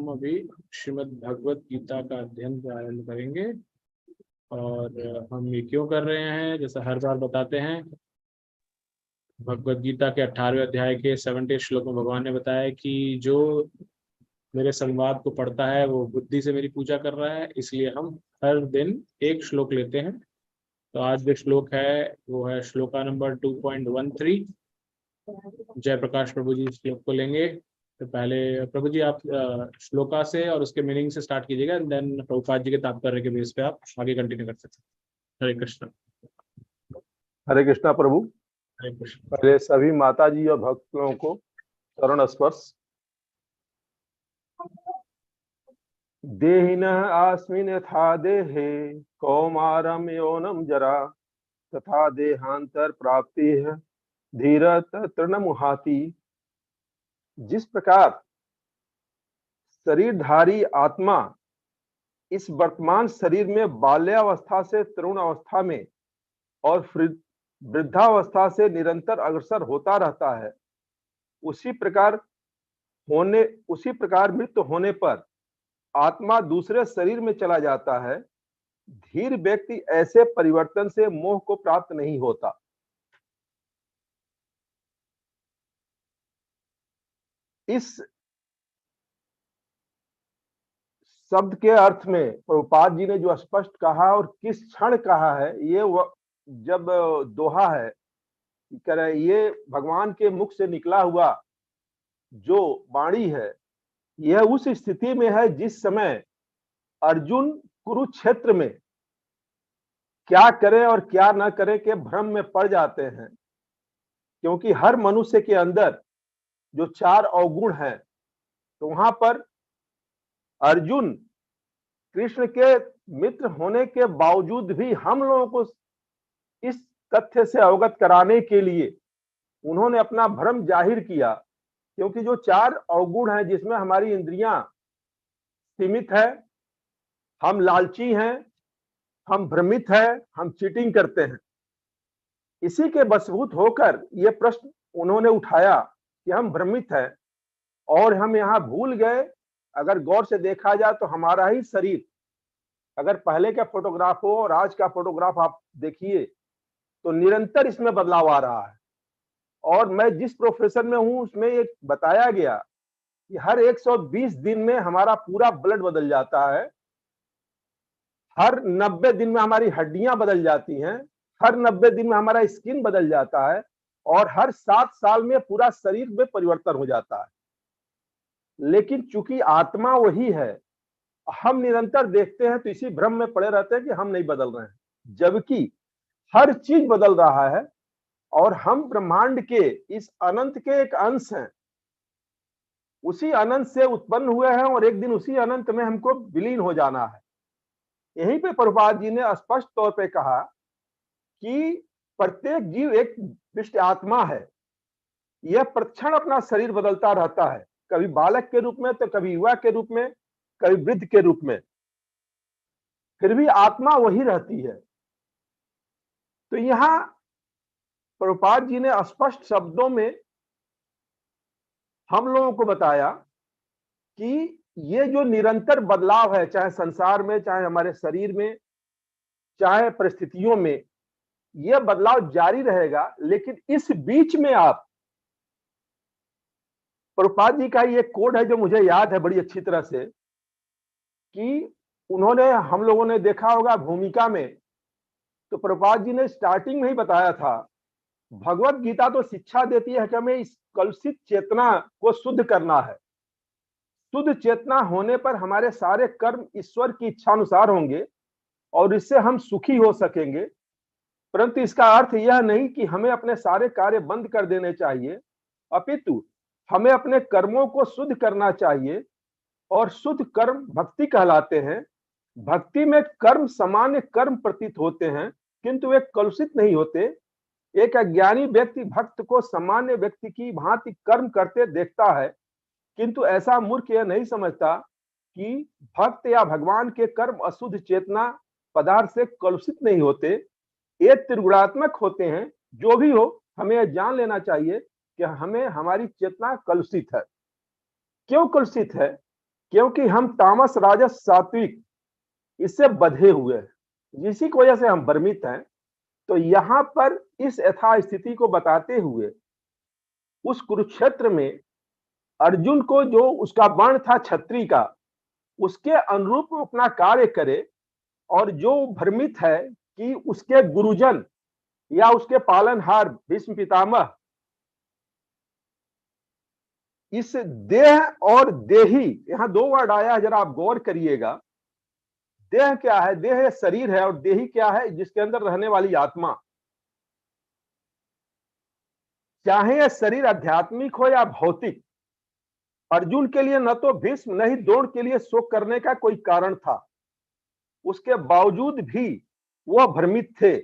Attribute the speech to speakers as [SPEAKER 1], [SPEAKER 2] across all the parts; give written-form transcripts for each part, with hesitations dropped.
[SPEAKER 1] हम अभी श्रीमद् भगवत गीता का अध्ययन प्रारंभ करेंगे। और हम ये क्यों कर रहे हैं, जैसा हर बार बताते हैं, भगवत गीता के 18वें अध्याय के 70 श्लोक में भगवान ने बताया कि जो मेरे संवाद को पढ़ता है वो बुद्धि से मेरी पूजा कर रहा है। इसलिए हम हर दिन एक श्लोक लेते हैं। तो आज जो श्लोक है वो है श्लोका नंबर 2.13। जय प्रकाश प्रभु जी श्लोक को लेंगे। तो पहले प्रभु जी आप श्लोका से और उसके मीनिंग से स्टार्ट कीजिएगा, एंड देन प्रभुपाद जी के तात्पर्य के बेस पे आप आगे कंटिन्यू कर सकते हैं। हरे कृष्ण।
[SPEAKER 2] हरे कृष्णा प्रभु।
[SPEAKER 1] हरे कृष्ण।
[SPEAKER 2] पहले सभी माता जी और भक्तों को चरण स्पर्श। देहिनः अस्मिन् यथा देहे कौमारं यौनं जरा तथा देहांतर प्राप्ति है धीरत तृणमुहाति। जिस प्रकार शरीरधारी आत्मा इस वर्तमान शरीर में बाल्यावस्था से तरुण अवस्था में और वृद्धावस्था से निरंतर अग्रसर होता रहता है, उसी प्रकार मृत्यु होने पर आत्मा दूसरे शरीर में चला जाता है। धीर व्यक्ति ऐसे परिवर्तन से मोह को प्राप्त नहीं होता। इस शब्द के अर्थ में प्रभुपाद जी ने जो स्पष्ट कहा और किस क्षण कहा है, ये जब दोहा है, ये भगवान के मुख से निकला हुआ जो वाणी है, यह उस स्थिति में है जिस समय अर्जुन कुरुक्षेत्र में क्या करें और क्या न करें के भ्रम में पड़ जाते हैं। क्योंकि हर मनुष्य के अंदर जो 4 अवगुण हैं, तो वहां पर अर्जुन कृष्ण के मित्र होने के बावजूद भी हम लोगों को इस तथ्य से अवगत कराने के लिए उन्होंने अपना भ्रम जाहिर किया। क्योंकि जो 4 अवगुण हैं जिसमें हमारी इंद्रियां सीमित है, हम लालची हैं, हम भ्रमित हैं, हम चीटिंग करते हैं, इसी के वशभूत होकर यह प्रश्न उन्होंने उठाया कि हम भ्रमित हैं और हम यहाँ भूल गए। अगर गौर से देखा जाए तो हमारा ही शरीर, अगर पहले का फोटोग्राफ हो और आज का फोटोग्राफ आप देखिए तो निरंतर इसमें बदलाव आ रहा है। और मैं जिस प्रोफेशन में हूं उसमें ये बताया गया कि हर 120 दिन में हमारा पूरा ब्लड बदल जाता है, हर 90 दिन में हमारी हड्डियां बदल जाती हैं, हर 90 दिन में हमारा स्किन बदल जाता है और हर 7 साल में पूरा शरीर में परिवर्तन हो जाता है। लेकिन चूंकि आत्मा वही है, हम निरंतर देखते हैं तो इसी भ्रम में पड़े रहते हैं कि हम नहीं बदल रहे हैं, जबकि हर चीज बदल रहा है और हम ब्रह्मांड के इस अनंत के एक अंश हैं, उसी अनंत से उत्पन्न हुए हैं और एक दिन उसी अनंत में हमको विलीन हो जाना है। यहीं पे प्रभुपाद जी ने स्पष्ट तौर पे कहा कि प्रत्येक जीव एक विशिष्ट आत्मा है। यह प्रतिक्षण अपना शरीर बदलता रहता है, कभी बालक के रूप में तो कभी युवा के रूप में, कभी वृद्ध के रूप में, फिर भी आत्मा वही रहती है। तो यहां प्रभुपाद जी ने स्पष्ट शब्दों में हम लोगों को बताया कि ये जो निरंतर बदलाव है, चाहे संसार में, चाहे हमारे शरीर में, चाहे परिस्थितियों में, यह बदलाव जारी रहेगा। लेकिन इस बीच में आप, प्रभुपाद जी का ये कोड है जो मुझे याद है बड़ी अच्छी तरह से, कि उन्होंने, हम लोगों ने देखा होगा भूमिका में, तो प्रभुपाद जी ने स्टार्टिंग में ही बताया था, भगवत गीता तो शिक्षा देती है कि हमें इस कलुषित चेतना को शुद्ध करना है। शुद्ध चेतना होने पर हमारे सारे कर्म ईश्वर की इच्छा अनुसार होंगे और इससे हम सुखी हो सकेंगे। परंतु इसका अर्थ यह नहीं कि हमें अपने सारे कार्य बंद कर देने चाहिए, अपितु हमें अपने कर्मों को शुद्ध करना चाहिए। और शुद्ध कर्म भक्ति कहलाते हैं। भक्ति में कर्म सामान्य कर्म प्रतीत होते हैं, किंतु वे कलुषित नहीं होते। एक अज्ञानी व्यक्ति भक्त को सामान्य व्यक्ति की भांति कर्म करते देखता है, किंतु ऐसा मूर्ख यह नहीं समझता कि भक्त या भगवान के कर्म अशुद्ध चेतना पदार्थ से कलुषित नहीं होते, ये त्रिगुणात्मक होते हैं। जो भी हो, हमें यह जान लेना चाहिए कि हमें, हमारी चेतना कलुषित है। क्यों कलुषित है? क्योंकि हम तामस राजस सात्विक इससे बंधे हुए हैं, जिसी की वजह से हम भ्रमित हैं। तो यहाँ पर इस यथास्थिति को बताते हुए उस कुरुक्षेत्र में अर्जुन को जो उसका वर्ण था क्षत्रिय का, उसके अनुरूप वो अपना कार्य करे, और जो भ्रमित है कि उसके गुरुजन या उसके पालनहार भीष्म पितामह इस देह और देही, यहां दो वर्ड आया है, जरा आप गौर करिएगा। देह क्या है? देह शरीर है, और देही क्या है? जिसके अंदर रहने वाली आत्मा। चाहे यह शरीर आध्यात्मिक हो या भौतिक, अर्जुन के लिए न तो भीष्म न ही द्रोण के लिए शोक करने का कोई कारण था। उसके बावजूद भी वह भ्रमित थे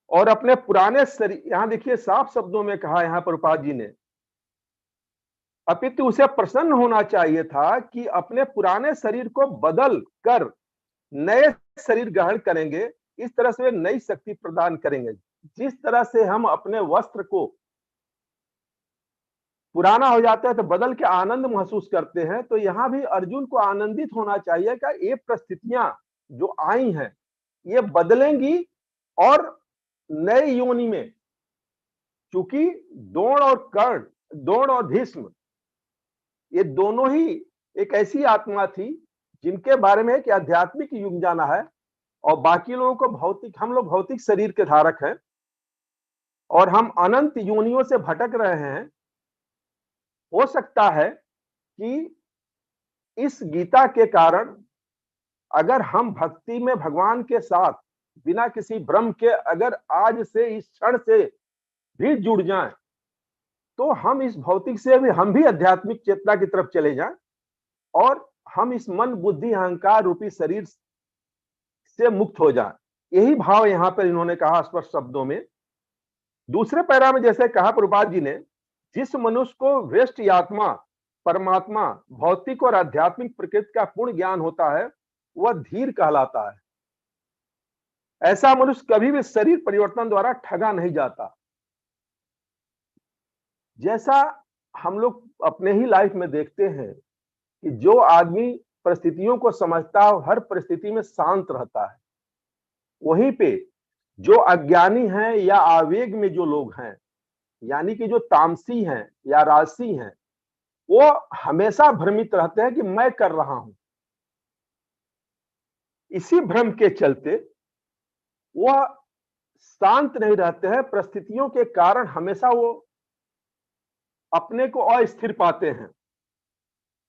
[SPEAKER 2] और अपने पुराने शरीर, यहां देखिए साफ शब्दों में कहा यहां प्रभुपाद जी ने, अपितु उसे प्रसन्न होना चाहिए था कि अपने पुराने शरीर को बदल कर नए शरीर ग्रहण करेंगे। इस तरह से वे नई शक्ति प्रदान करेंगे। जिस तरह से हम अपने वस्त्र को पुराना हो जाता है तो बदल के आनंद महसूस करते हैं, तो यहां भी अर्जुन को आनंदित होना चाहिए कि ये परिस्थितियां जो आई हैं ये बदलेंगी और नए योनि में, चूंकि द्रोण और भीष्म ये दोनों ही एक ऐसी आत्मा थी जिनके बारे में कि आध्यात्मिक युग जाना है, और बाकी लोगों को भौतिक, हम लोग भौतिक शरीर के धारक हैं और हम अनंत योनियों से भटक रहे हैं। हो सकता है कि इस गीता के कारण अगर हम भक्ति में भगवान के साथ बिना किसी भ्रम के अगर आज से इस क्षण से भी जुड़ जाएं, तो हम इस भौतिक से भी, हम भी आध्यात्मिक चेतना की तरफ चले जाएं और हम इस मन बुद्धि अहंकार रूपी शरीर से मुक्त हो जाएं। यही भाव यहां पर इन्होंने कहा स्पष्ट शब्दों में। दूसरे पैरा में जैसे कहा प्रभुपाद जी ने, जिस मनुष्य को व्यष्टि आत्मा, परमात्मा, भौतिक और आध्यात्मिक प्रकृति का पूर्ण ज्ञान होता है, वह धीर कहलाता है। ऐसा मनुष्य कभी भी शरीर परिवर्तन द्वारा ठगा नहीं जाता। जैसा हम लोग अपने ही लाइफ में देखते हैं कि जो आदमी परिस्थितियों को समझता है हर परिस्थिति में शांत रहता है, वहीं पे जो अज्ञानी हैं या आवेग में जो लोग हैं, यानी कि जो तामसी हैं या राजसी हैं, वो हमेशा भ्रमित रहते हैं कि मैं कर रहा हूं। इसी भ्रम के चलते वह शांत नहीं रहते हैं। परिस्थितियों के कारण हमेशा वो अपने को अस्थिर पाते हैं।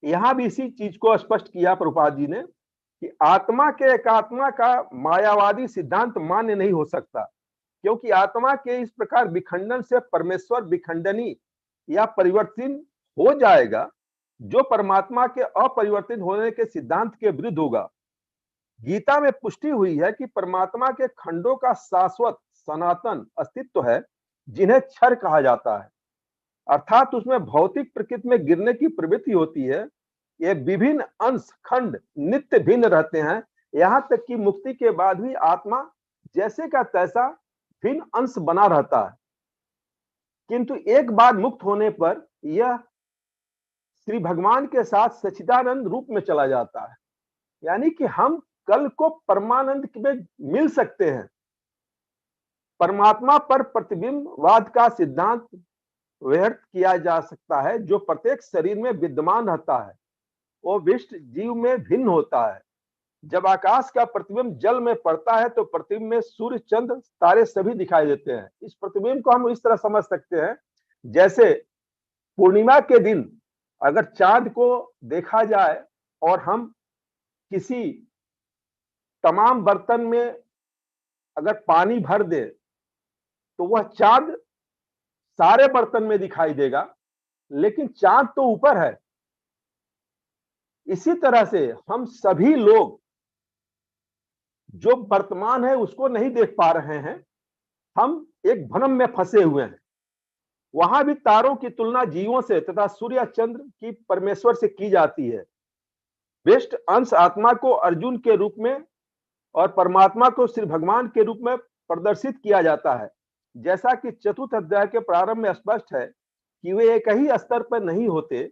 [SPEAKER 2] यहां भी इसी चीज को स्पष्ट किया प्रभुपाद जी ने कि आत्मा के एकात्मा का मायावादी सिद्धांत मान्य नहीं हो सकता, क्योंकि आत्मा के इस प्रकार विखंडन से परमेश्वर विखंडनी या परिवर्तन हो जाएगा, जो परमात्मा के अपरिवर्तित होने के सिद्धांत के विरुद्ध होगा। गीता में पुष्टि हुई है कि परमात्मा के खंडों का शाश्वत सनातन अस्तित्व है, जिन्हें क्षर कहा जाता है, अर्थात उसमें भौतिक प्रकृति में गिरने की प्रवृत्ति होती है। ये विभिन्न अंश खंड नित्य भिन्न रहते हैं, यहां तक कि मुक्ति के बाद भी आत्मा जैसे का तैसा भिन्न अंश बना रहता है, किंतु एक बार मुक्त होने पर यह श्री भगवान के साथ सच्चिदानंद रूप में चला जाता है। यानी कि हम कल को परमानंद में मिल सकते हैं। परमात्मा पर प्रतिबिंबवाद का सिद्धांत व्यर्थ किया जा सकता है, जो प्रत्येक शरीर में विद्यमान रहता है वो विशिष्ट जीव में भिन्न होता है। जब आकाश का प्रतिबिंब जल में पड़ता है तो प्रतिबिंब में सूर्य, चंद्र, तारे सभी दिखाई देते हैं। इस प्रतिबिंब को हम इस तरह समझ सकते हैं, जैसे पूर्णिमा के दिन अगर चांद को देखा जाए और हम किसी तमाम बर्तन में अगर पानी भर दे तो वह चांद सारे बर्तन में दिखाई देगा, लेकिन चांद तो ऊपर है। इसी तरह से हम सभी लोग जो वर्तमान है उसको नहीं देख पा रहे हैं, हम एक भ्रम में फंसे हुए हैं। वहां भी तारों की तुलना जीवों से तथा सूर्य चंद्र की परमेश्वर से की जाती है। विशिष्ट अंश आत्मा को अर्जुन के रूप में और परमात्मा को श्री भगवान के रूप में प्रदर्शित किया जाता है। जैसा कि चतुर्थ अध्याय के प्रारंभ में स्पष्ट है कि वे एक ही स्तर पर नहीं होते,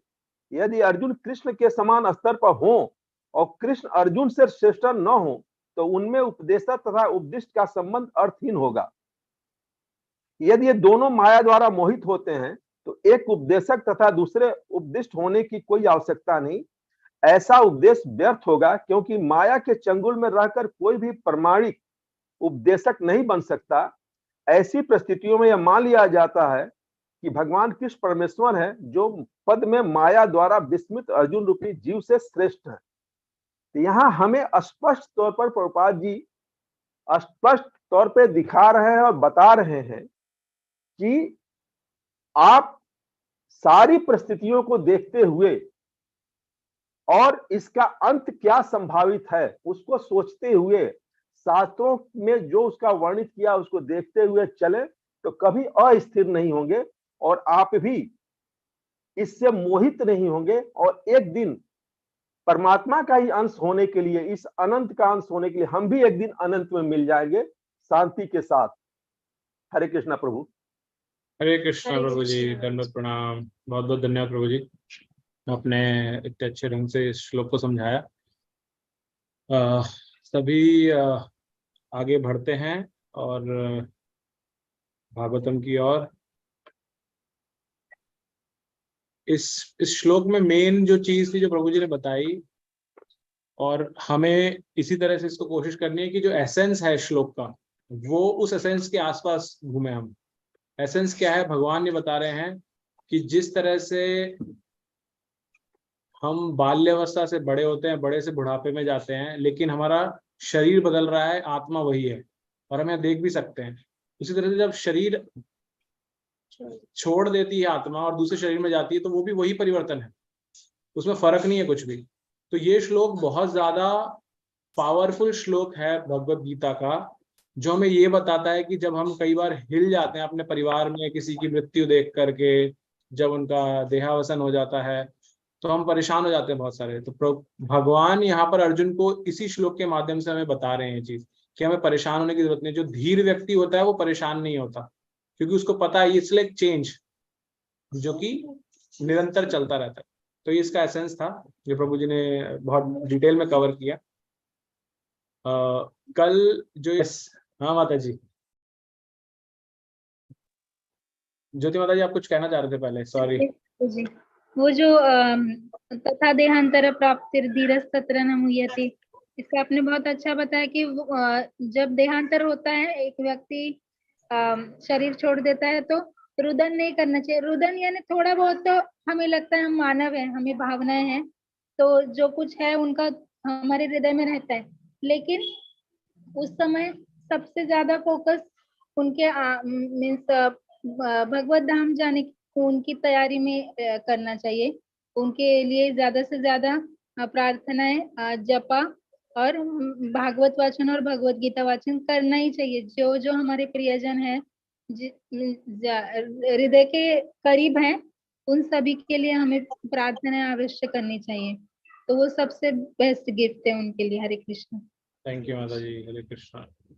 [SPEAKER 2] यदि अर्जुन कृष्ण के समान स्तर पर हो और कृष्ण अर्जुन से श्रेष्ठ न हो तो उनमें उपदेशक तथा उपदिष्ट का संबंध अर्थहीन होगा। यदि ये दोनों माया द्वारा मोहित होते हैं तो एक उपदेशक तथा दूसरे उपदिष्ट होने की कोई आवश्यकता नहीं। ऐसा उपदेश व्यर्थ होगा क्योंकि माया के चंगुल में रहकर कोई भी प्रमाणिक उपदेशक नहीं बन सकता। ऐसी परिस्थितियों में यह मान लिया जाता है कि भगवान कृष्ण परमेश्वर है जो पद में माया द्वारा विस्मित अर्जुन रूपी जीव से श्रेष्ठ है। तो यहाँ हमें स्पष्ट तौर पर प्रभुपाद जी स्पष्ट तौर पे दिखा रहे हैं और बता रहे हैं कि आप सारी परिस्थितियों को देखते हुए और इसका अंत क्या संभावित है उसको सोचते हुए, शास्त्रों में जो उसका वर्णित किया उसको देखते हुए चले तो कभी अस्थिर नहीं होंगे और आप भी इससे मोहित नहीं होंगे और एक दिन परमात्मा का ही अंश होने के लिए, इस अनंत का अंश होने के लिए हम भी एक दिन अनंत में मिल जाएंगे शांति के साथ। हरे कृष्णा प्रभु।
[SPEAKER 1] हरे कृष्णा
[SPEAKER 3] हरे
[SPEAKER 1] प्रभु जी,
[SPEAKER 3] कृष्णा।
[SPEAKER 1] दंडवत प्रणाम। बहुत बहुत धन्यवाद प्रभु जी, आपने इतने अच्छे ढंग से इस श्लोक को समझाया। सभी आगे बढ़ते हैं और भागवतम की ओर। इस श्लोक में मेन जो चीज थी जो प्रभु जी ने बताई, और हमें इसी तरह से इसको कोशिश करनी है कि जो एसेंस है श्लोक का वो उस एसेंस के आसपास घूमे हम। एसेंस क्या है? भगवान ये बता रहे हैं कि जिस तरह से हम बाल्यावस्था से बड़े होते हैं, बड़े से बुढ़ापे में जाते हैं, लेकिन हमारा शरीर बदल रहा है, आत्मा वही है, और हम यहाँ देख भी सकते हैं। उसी तरह से जब शरीर छोड़ देती है आत्मा और दूसरे शरीर में जाती है तो वो भी वही परिवर्तन है, उसमें फर्क नहीं है कुछ भी। तो ये श्लोक बहुत ज्यादा पावरफुल श्लोक है भगवत गीता का, जो हमें ये बताता है कि जब हम कई बार हिल जाते हैं अपने परिवार में किसी की मृत्यु देख करके, जब उनका देहावसान हो जाता है तो हम परेशान हो जाते हैं बहुत सारे। तो भगवान यहाँ पर अर्जुन को इसी श्लोक के माध्यम से हमें बता रहे हैं चीज कि हमें परेशान होने की जरूरत नहीं। जो धीर व्यक्ति होता है वो परेशान नहीं होता, क्योंकि उसको पता है इसलिए चेंज जो कि निरंतर चलता रहता है। तो ये इसका एसेंस था जो प्रभु जी ने बहुत डिटेल में कवर किया। कल जो हाँ माता जी, ज्योति माता जी आप कुछ कहना चाह रहे थे पहले, सॉरी
[SPEAKER 3] जी, वो जो तथा देहांतर प्राप्तिर धीरज तत्र न मुह्यते, इसका आपने बहुत अच्छा बताया कि जब देहांतर होता है, एक व्यक्ति शरीर छोड़ देता है तो रुदन नहीं करना चाहिए। रुदन यानी थोड़ा बहुत तो हमें लगता है हम मानव हैं, हमें भावनाएं हैं, तो जो कुछ है उनका हमारे हृदय में रहता है, लेकिन उस समय सबसे ज्यादा फोकस उनके मीन्स भगवत धाम जाने की उनकी तैयारी में करना चाहिए। उनके लिए ज्यादा से ज्यादा प्रार्थनाएं, जपा और भागवत वाचन और भगवत गीता वाचन करना ही चाहिए। जो जो हमारे प्रियजन है, हृदय के करीब हैं, उन सभी के लिए हमें प्रार्थनाएं अवश्य करनी चाहिए। तो वो सबसे बेस्ट गिफ्ट है उनके लिए। हरे कृष्ण।
[SPEAKER 1] थैंक यू माता जी, हरे कृष्णा।